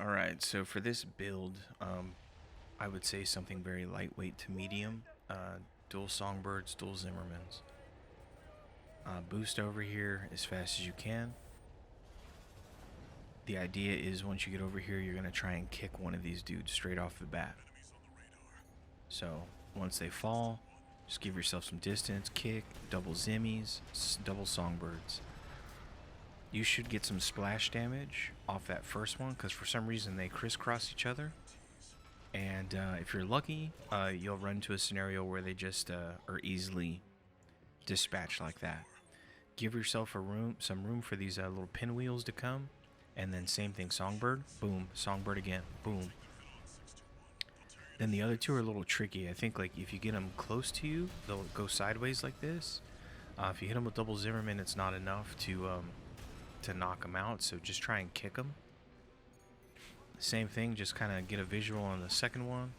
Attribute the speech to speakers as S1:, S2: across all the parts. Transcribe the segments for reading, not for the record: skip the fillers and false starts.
S1: Alright, so for this build, I would say something very lightweight to medium. Dual Songbirds, dual Zimmermans. Boost over here as fast as you can. The idea is once you get over here, you're going to try and kick one of these dudes straight off the bat. So once they fall, just give yourself some distance, kick, double Zimmies, double Songbirds. You should get some splash damage off that first one because for some reason they crisscross each other. And if you're lucky, you'll run into a scenario where they just are easily dispatched like that. Give yourself some room for these little pinwheels to come. And then same thing, Songbird, boom, Songbird again, boom. Then the other two are a little tricky. I think like if you get them close to you, they'll go sideways like this. If you hit them with double Zimmerman, it's not enough to knock them out. So just try and kick them. Same thing, just kind of get a visual on the second one.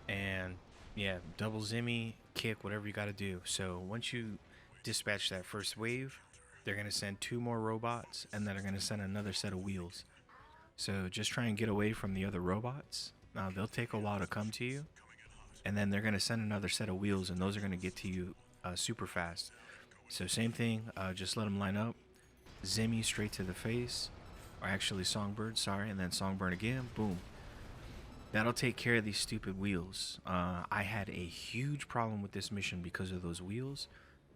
S1: And yeah, double Zimmy, kick, whatever you got to do. So once you dispatch that first wave, they're going to send 2 more robots, and then they're going to send another set of wheels. So just try and get away from the other robots. Now they'll take a while to come to you, and then they're going to send another set of wheels, and those are going to get to you super fast. So same thing, just let them line up. Zimmy straight to the face, or actually Songbird, sorry, and then Songbird again, boom. That'll take care of these stupid wheels. I had a huge problem with this mission because of those wheels.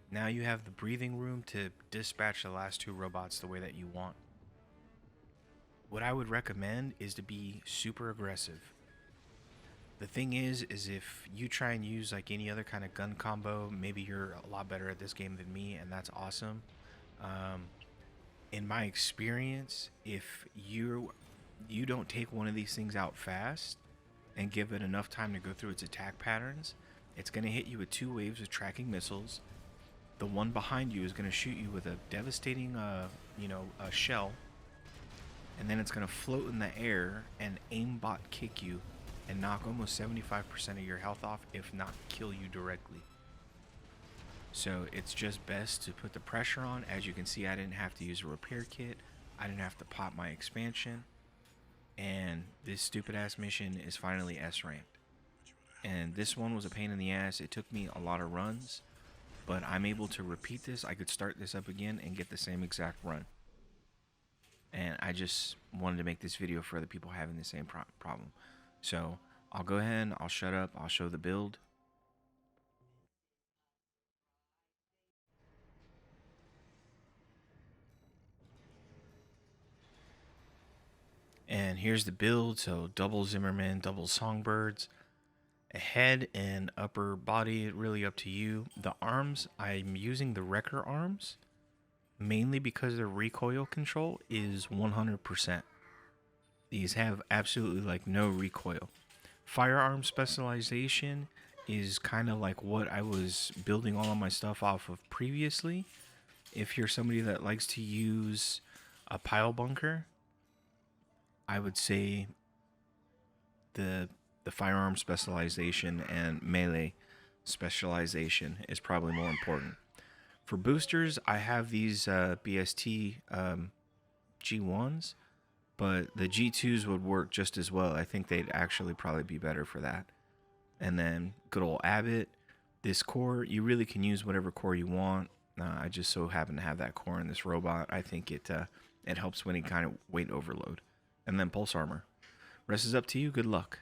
S1: Now you have the breathing room to dispatch the last 2 robots the way that you want. What I would recommend is to be super aggressive. The thing is if you try and use like any other kind of gun combo, maybe you're a lot better at this game than me, and that's awesome. In my experience, if you don't take one of these things out fast and give it enough time to go through its attack patterns, it's going to hit you with 2 waves of tracking missiles. The one behind you is going to shoot you with a devastating, a shell, and then it's going to float in the air and aimbot kick you and knock almost 75% of your health off, if not kill you directly. So it's just best to put the pressure on. As you can see, I didn't have to use a repair kit. I didn't have to pop my expansion. And this stupid ass mission is finally S ranked. And this one was a pain in the ass. It took me a lot of runs. But I'm able to repeat this. I could start this up again and get the same exact run. And I just wanted to make this video for other people having the same problem. So I'll go ahead, I'll shut up, I'll show the build. And here's the build. So double Zimmerman, double Songbirds. Head and upper body, really up to you. The arms, I'm using the wrecker arms mainly because their recoil control is 100%. These have absolutely like no recoil. Firearm specialization is kind of like what I was building all of my stuff off of previously. If you're somebody that likes to use a pile bunker, I would say the firearm specialization and melee specialization is probably more important. For boosters, I have these BST G1s, but the G2s would work just as well. I think they'd actually probably be better for that. And then good old Abbott. This core, you really can use whatever core you want. I just so happen to have that core in this robot. I think it helps when any kind of weight overload. And then pulse armor. Rest is up to you. Good luck.